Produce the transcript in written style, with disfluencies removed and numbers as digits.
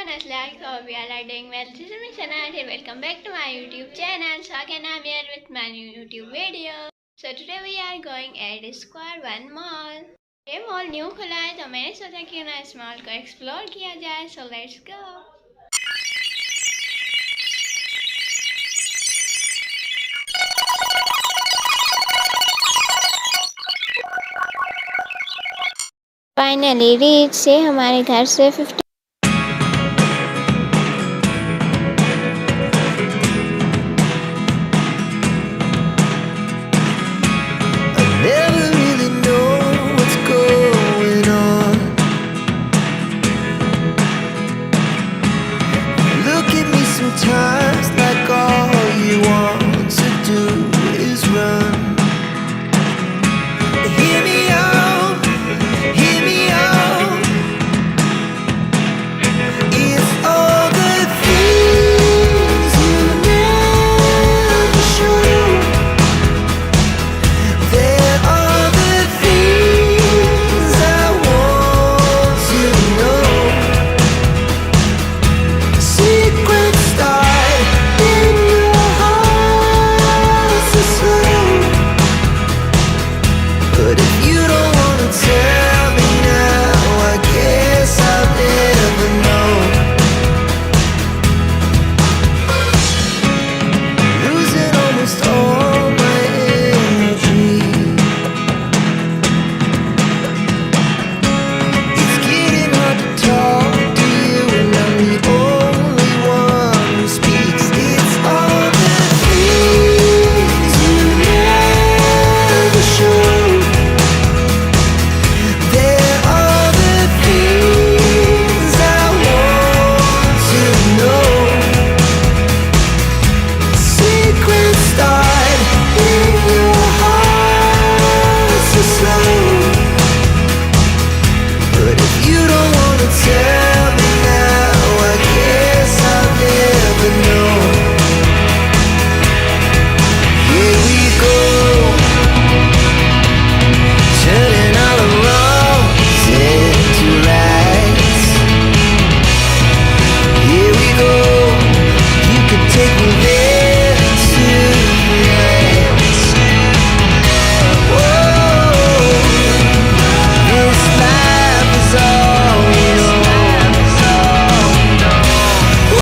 honestly, I hope we all are doing well. This is Miss Anand. Welcome back to my YouTube channel. So again, I'm here with my new YouTube video. So today we are going at Square One Mall. ये mall new खुला है तो मैंने सोचा कि ना इस mall को एक्सप्लोर किया जाए. So let's go. Finally reach से हमारे घर से 50